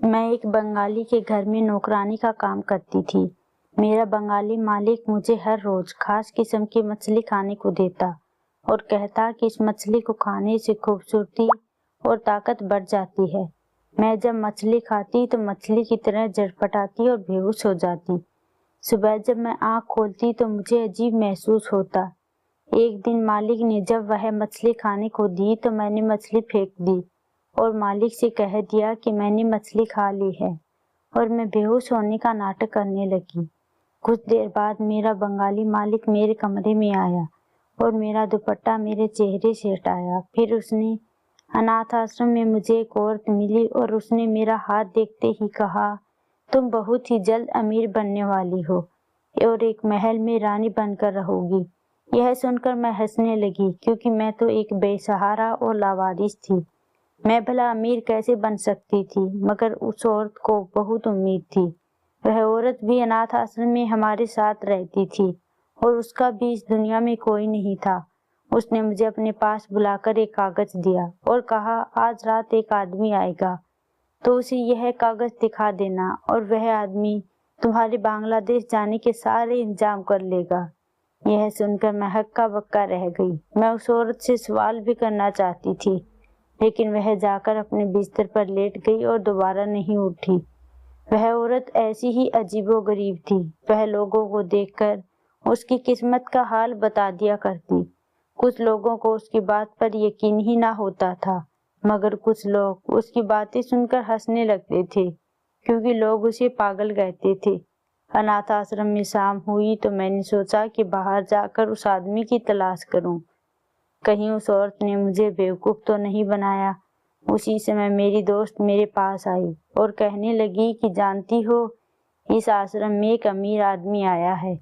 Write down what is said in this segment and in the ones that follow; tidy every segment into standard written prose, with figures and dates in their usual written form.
میں ایک بنگالی کے گھر میں نوکرانی کا کام کرتی تھی۔ میرا بنگالی مالک مجھے ہر روز خاص قسم کی مچھلی کھانے کو دیتا اور کہتا کہ اس مچھلی کو کھانے سے خوبصورتی اور طاقت بڑھ جاتی ہے۔ میں جب مچھلی کھاتی تو مچھلی کی طرح جھڑپٹاتی اور بے ہوش ہو جاتی۔ صبح جب میں آنکھ کھولتی تو مجھے عجیب محسوس ہوتا۔ ایک دن مالک نے جب وہ مچھلی کھانے کو دی تو میں نے مچھلی پھینک دی اور مالک سے کہہ دیا کہ میں نے مچھلی کھا لی ہے، اور میں بے ہوش ہونے کا ناٹک کرنے لگی۔ کچھ دیر بعد میرا بنگالی مالک میرے کمرے میں آیا اور میرا دوپٹہ میرے چہرے سے ہٹایا۔ پھر اس نے اناتھ آشرم میں مجھے ایک عورت ملی اور اس نے میرا ہاتھ دیکھتے ہی کہا، تم بہت ہی جلد امیر بننے والی ہو اور ایک محل میں رانی بن کر رہو گی۔ یہ سن کر میں ہنسنے لگی کیونکہ میں تو ایک بے سہارا اور لاوارث تھی۔ میں بھلا امیر کیسے بن سکتی تھی؟ مگر اس عورت کو بہت امید تھی۔ وہ عورت بھی اناتھ آشرم میں ہمارے ساتھ رہتی تھی اور اس کا بھی اس دنیا میں کوئی نہیں تھا۔ اس نے مجھے اپنے پاس بلا کر ایک کاغذ دیا اور کہا، آج رات ایک آدمی آئے گا تو اسے یہ کاغذ دکھا دینا اور وہ آدمی تمہارے بنگلہ دیش جانے کے سارے انتظام کر لے گا۔ یہ سن کر میں ہکا بکا رہ گئی۔ میں اس عورت سے سوال بھی کرنا چاہتی تھی لیکن وہ جا کر اپنے بستر پر لیٹ گئی اور دوبارہ نہیں اٹھی۔ وہ عورت ایسی ہی عجیب و غریب تھی۔ وہ لوگوں کو دیکھ کر اس کی قسمت کا حال بتا دیا کرتی۔ کچھ لوگوں کو اس کی بات پر یقین ہی نہ ہوتا تھا، مگر کچھ لوگ اس کی باتیں سن کر ہنسنے لگتے تھے کیونکہ لوگ اسے پاگل کہتے تھے۔ اناتھ آشرم میں شام ہوئی تو میں نے سوچا کہ باہر جا کر اس آدمی کی تلاش کروں، کہیں اس عورت نے مجھے بیوقوف تو نہیں بنایا۔ اسی سمے میری دوست میرے پاس آئی اور کہنے لگی کہ جانتی ہو، اس آشرم میں ایک امیر آدمی آیا ہے۔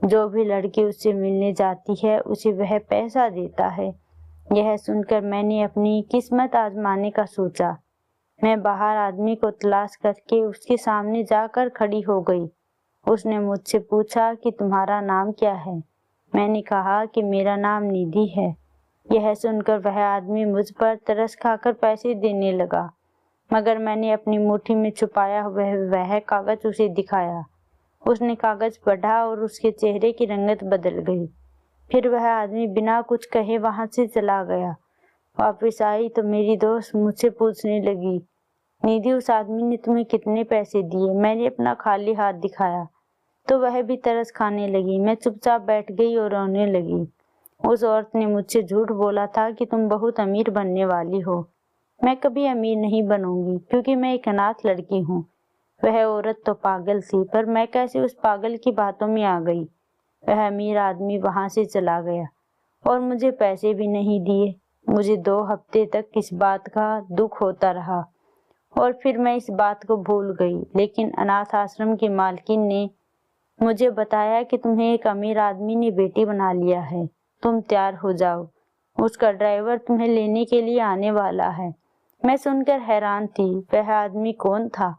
جو بھی لڑکی اس سے ملنے جاتی ہے اسے وہ پیسہ دیتا ہے۔ یہ سن کر میں نے اپنی قسمت آزمانے کا سوچا۔ میں باہر آدمی کو تلاش کر کے اس کے سامنے جا کر کھڑی ہو گئی۔ اس نے مجھ سے پوچھا کہ تمہارا نام کیا ہے؟ میں نے کہا کہ میرا نام ندھی ہے۔ یہ سن کر وہ آدمی مجھ پر ترس کھا کر پیسے دینے لگا، مگر میں نے اپنی مٹھی میں چھپایا ہوا وہ کاغذ اسے دکھایا۔ اس نے کاغذ پڑھا اور اس کے چہرے کی رنگت بدل گئی۔ پھر وہ آدمی بنا کچھ کہے وہاں سے چلا گیا۔ واپس آئی تو میری دوست مجھ سے پوچھنے لگی، ندھی، اس آدمی نے تمہیں کتنے پیسے دیے؟ میں نے اپنا خالی ہاتھ دکھایا تو وہ بھی ترس کھانے لگی۔ میں چپ چاپ بیٹھ گئی اور رونے لگی۔ اس عورت نے مجھ سے جھوٹ بولا تھا کہ تم بہت امیر بننے والی ہو۔ میں کبھی امیر نہیں بنوں گی کیونکہ میں ایک اناتھ لڑکی ہوں۔ وہ عورت تو پاگل تھی، پر میں کیسے اس پاگل کی باتوں میں آ گئی؟ وہ امیر آدمی وہاں سے چلا گیا اور مجھے پیسے بھی نہیں دیے۔ مجھے 2 ہفتے تک اس بات کا دکھ ہوتا رہا اور پھر میں اس بات کو بھول گئی۔ لیکن اناتھ آشرم کی مالکن نے مجھے بتایا کہ تمہیں ایک امیر آدمی نے بیٹی بنا لیا ہے، تم تیار ہو جاؤ، اس کا ڈرائیور تمہیں لینے کے لیے آنے والا ہے۔ میں سن کر حیران تھی، وہ آدمی کون تھا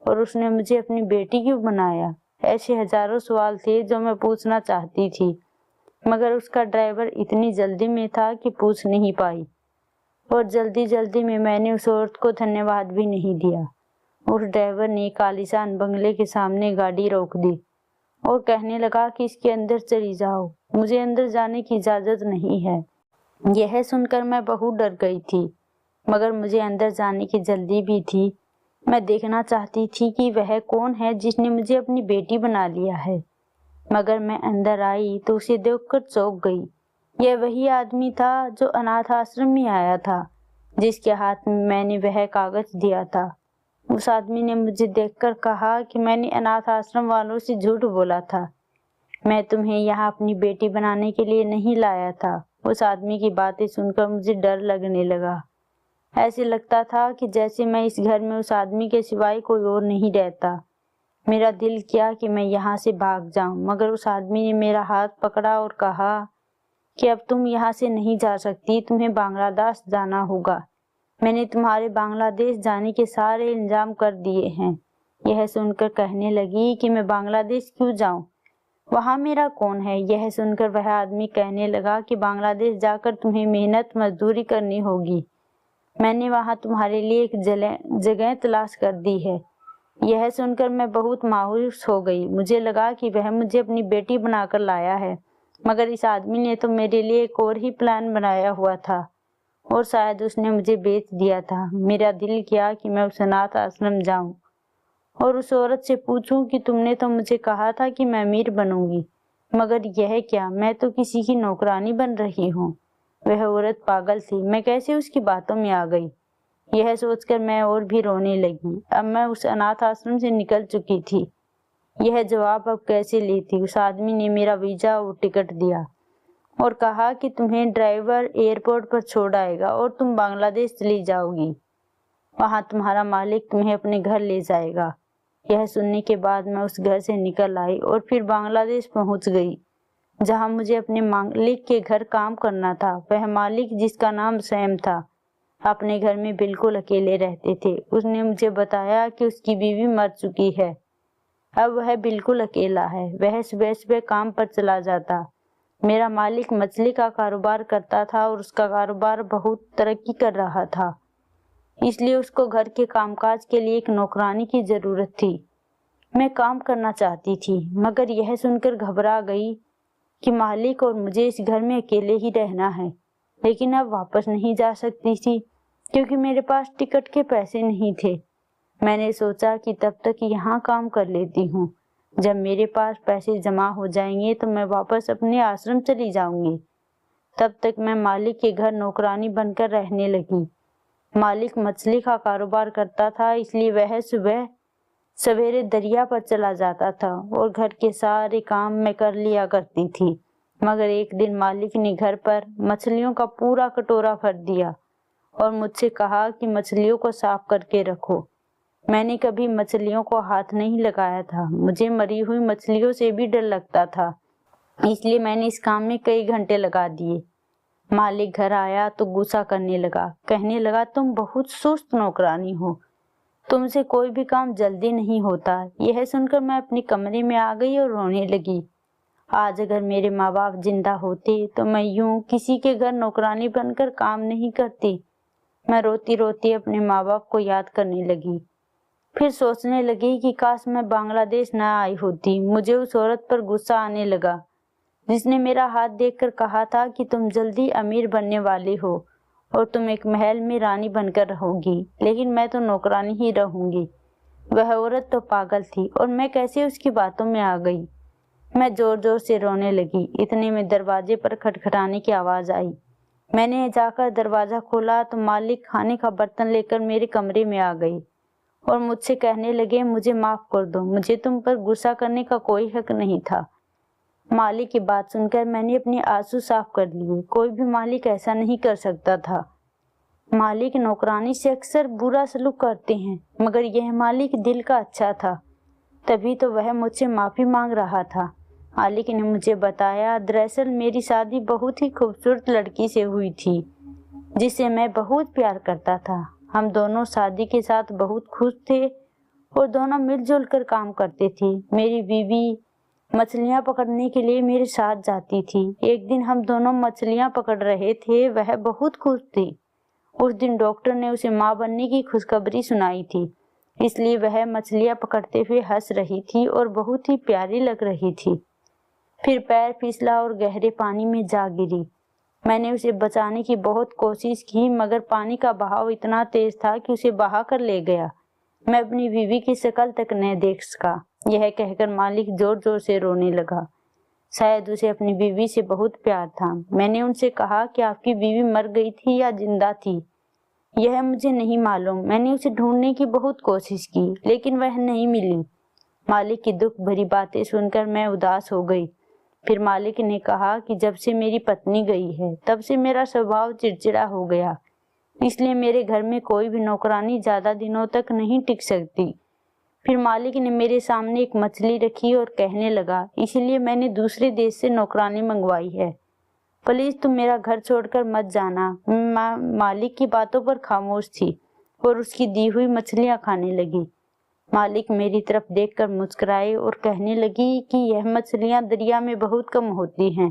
اور اس نے مجھے اپنی بیٹی کیوں بنایا؟ ایسے ہزاروں سوال تھے جو میں پوچھنا چاہتی تھی، مگر اس کا ڈرائیور اتنی جلدی میں تھا کہ پوچھ نہیں پائی، اور جلدی میں نے اس عورت کو دھنیہ واد بھی نہیں دیا۔ اس ڈرائیور نے ایک عالیشان بنگلے کے سامنے گاڑی روک دی اور کہنے لگا کہ اس کے اندر چلی جاؤ، مجھے اندر جانے کی اجازت نہیں ہے۔ یہ سن کر میں بہت ڈر گئی تھی، مگر مجھے اندر جانے کی جلدی بھی تھی۔ میں دیکھنا چاہتی تھی کہ وہ کون ہے جس نے مجھے اپنی بیٹی بنا لیا ہے، مگر میں اندر آئی تو اسے دیکھ کر چونک گئی۔ یہ وہی آدمی تھا جو اناتھ آشرم میں آیا تھا، جس کے ہاتھ میں نے وہ کاغذ دیا تھا۔ اس آدمی نے مجھے دیکھ کر کہا کہ میں نے اناتھ آشرم والوں سے جھوٹ بولا تھا، میں تمہیں یہاں اپنی بیٹی بنانے کے لیے نہیں لایا تھا۔ اس آدمی کی باتیں سن کر مجھے ڈر لگنے لگا۔ ایسے لگتا تھا کہ جیسے میں اس گھر میں اس آدمی کے سوائے کوئی اور نہیں رہتا۔ میرا دل کیا کہ میں یہاں سے بھاگ جاؤں، مگر اس آدمی نے میرا ہاتھ پکڑا اور کہا کہ اب تم یہاں سے نہیں جا سکتی، تمہیں بنگلہ دیش جانا ہوگا۔ میں نے تمہارے بنگلہ دیش جانے کے سارے انتظام کر دیے ہیں۔ یہ سن کر کہنے لگی کہ میں بنگلہ دیش کیوں جاؤں؟ وہاں میرا کون ہے؟ یہ سن کر وہ آدمی کہنے لگا کہ بنگلہ دیش جا کر تمہیں محنت مزدوری کرنی ہوگی میں نے وہاں تمہارے لیے ایک جگہ تلاش کر دی ہے۔ یہ سن کر میں بہت مایوس ہو گئی۔ مجھے لگا کہ وہ مجھے اپنی بیٹی بنا کر لایا ہے، مگر اس آدمی نے تو میرے لیے ایک اور ہی پلان بنایا ہوا تھا، اور شاید اس نے مجھے بیچ دیا تھا۔ میرا دل کیا کہ میں اس اناتھ آشرم جاؤں اور اس عورت سے پوچھوں کہ تم نے تو مجھے کہا تھا کہ میں امیر بنوں گی، مگر یہ کیا، میں تو کسی کی نوکرانی بن رہی ہوں۔ وہ عورت پاگل تھی، میں کیسے اس کی باتوں میں آ گئی؟ یہ سوچ کر میں اور بھی رونے لگی۔ اب میں اس اناتھ آشرم سے نکل چکی تھی۔ یہ جواب اب کیسے لیتی؟ اس آدمی نے میرا ویزا اور ٹکٹ دیا اور کہا کہ تمہیں ڈرائیور ایئرپورٹ پر چھوڑ آئے گا اور تم بنگلہ دیش چلی جاؤ گی۔ وہاں تمہارا مالک تمہیں اپنے گھر لے جائے گا۔ یہ سننے کے بعد میں اس گھر سے نکل آئی اور پھر بنگلہ دیش پہنچ گئی، جہاں مجھے اپنے مالک کے گھر کام کرنا تھا۔ وہ مالک، جس کا نام سیم تھا، اپنے گھر میں بالکل اکیلے رہتے تھے۔ اس نے مجھے بتایا کہ اس کی بیوی مر چکی ہے، اب وہ بالکل اکیلا ہے۔ وہ صبح صبح کام پر چلا جاتا۔ میرا مالک مچھلی کا کاروبار کرتا تھا اور اس کا کاروبار بہت ترقی کر رہا تھا، اس لیے اس کو گھر کے کام کاج کے لیے ایک نوکرانی کی ضرورت تھی۔ میں کام کرنا چاہتی تھی، مگر یہ سن کر گھبرا گئی کہ مالک اور مجھے اس گھر میں اکیلے ہی رہنا ہے، لیکن اب واپس نہیں جا سکتی تھی کیونکہ میرے پاس ٹکٹ کے پیسے نہیں تھے۔ میں نے سوچا کہ تب تک یہاں کام کر لیتی ہوں، جب میرے پاس پیسے جمع ہو جائیں گے تو میں واپس اپنے آشرم چلی جاؤں گی۔ تب تک میں مالک کے گھر نوکرانی بن کر رہنے لگی۔ مالک مچھلی کا کاروبار کرتا تھا، اس لیے وہ صبح سویرے دریا پر چلا جاتا تھا اور گھر کے سارے کام میں کر لیا کرتی تھی۔ مگر ایک دن مالک نے گھر پر مچھلیوں کا پورا کٹورا بھر دیا اور مجھ سے کہا کہ مچھلیوں کو صاف کر کے رکھو۔ میں نے کبھی مچھلیوں کو ہاتھ نہیں لگایا تھا، مجھے مری ہوئی مچھلیوں سے بھی ڈر لگتا تھا، اس لیے میں نے اس کام میں کئی گھنٹے لگا دیے۔ مالک گھر آیا تو غصہ کرنے لگا، کہنے لگا تم بہت سست نوکرانی ہو، تم سے کوئی بھی کام جلدی نہیں ہوتا۔ یہ سن کر میں اپنے کمرے میں آ گئی اور رونے لگی۔ آج اگر میرے ماں باپ زندہ ہوتے تو میں یوں کسی کے گھر نوکرانی بن کر کام نہیں کرتی۔ میں روتی روتی اپنے ماں باپ کو یاد کرنے لگی، پھر سوچنے لگی کہ کاش میں بنگلہ دیش نہ آئی ہوتی۔ مجھے اس عورت پر غصہ آنے لگا جس نے میرا ہاتھ دیکھ کر کہا تھا کہ تم جلدی امیر بننے والی ہو اور تم ایک محل میں رانی بن کر رہو گی، لیکن میں تو نوکرانی ہی رہوں گی۔ وہ عورت تو پاگل تھی اور میں کیسے اس کی باتوں میں آ گئی۔ میں زور زور سے رونے لگی۔ اتنے میں دروازے پر کھٹکھٹانے کی آواز آئی۔ میں نے جا کر دروازہ کھولا تو مالک کھانے کا برتن لے کر میرے کمرے میں آ گئی اور مجھ سے کہنے لگے مجھے معاف کر دو، مجھے تم پر غصہ کرنے کا کوئی حق نہیں تھا۔ مالک کی بات سن کر میں نے اپنے آنسو صاف کر لیے۔ کوئی بھی مالک ایسا نہیں کر سکتا تھا۔ مالک نوکرانی سے اکثر برا سلوک کرتے ہیں، مگر یہ مالک دل کا اچھا تھا، تبھی تو وہ مجھ سے معافی مانگ رہا تھا۔ مالک نے مجھے بتایا دراصل میری شادی بہت ہی خوبصورت لڑکی سے ہوئی تھی جس سے میں بہت پیار کرتا تھا۔ ہم دونوں شادی کے ساتھ بہت خوش تھے اور دونوں مل جل کر کام کرتے تھے۔ میری بیوی مچھلیاں پکڑنے کے لیے میرے ساتھ جاتی تھی۔ ایک دن ہم دونوں مچھلیاں پکڑ رہے تھے، وہ بہت خوش تھی۔ اس دن ڈاکٹر نے اسے ماں بننے کی خوشخبری سنائی تھی، اس لیے وہ مچھلیاں پکڑتے ہوئے ہنس رہی تھی اور بہت ہی پیاری لگ رہی تھی۔ پھر پیر پھسلا اور گہرے پانی میں جا گری۔ میں نے اسے بچانے کی بہت کوشش کی، مگر پانی کا بہاؤ اتنا تیز تھا کہ اسے بہا کر لے گیا۔ میں اپنی بیوی کی شکل تک نہ دیکھ سکا۔ یہ کہہ کر مالک زور زور سے رونے لگا۔ شاید اسے اپنی بیوی سے بہت پیار تھا۔ میں نے ان سے کہا کہ آپ کی بیوی مر گئی تھی یا زندہ تھی؟ یہ مجھے نہیں معلوم۔ میں نے اسے ڈھونڈنے کی بہت کوشش کی، لیکن وہ نہیں ملی۔ مالک کی دکھ بھری باتیں سن کر میں اداس ہو گئی۔ پھر مالک نے کہا کہ جب سے میری پتنی گئی ہے تب سے میرا سوبھاؤ چڑچڑا ہو گیا، اس لیے میرے گھر میں کوئی بھی نوکرانی زیادہ دنوں تک نہیں ٹک سکتی۔ پھر مالک نے میرے سامنے ایک مچھلی رکھی اور کہنے لگا اسی لیے میں نے دوسرے دیش سے نوکرانی منگوائی ہے، پلیز تم میرا گھر چھوڑ کر مت جانا۔ میں مالک کی باتوں پر خاموش تھی اور اس کی دی ہوئی مچھلیاں کھانے لگی۔ مالک میری طرف دیکھ کر مسکرائے اور کہنے لگی کہ یہ مچھلیاں دریا میں بہت کم ہوتی ہیں،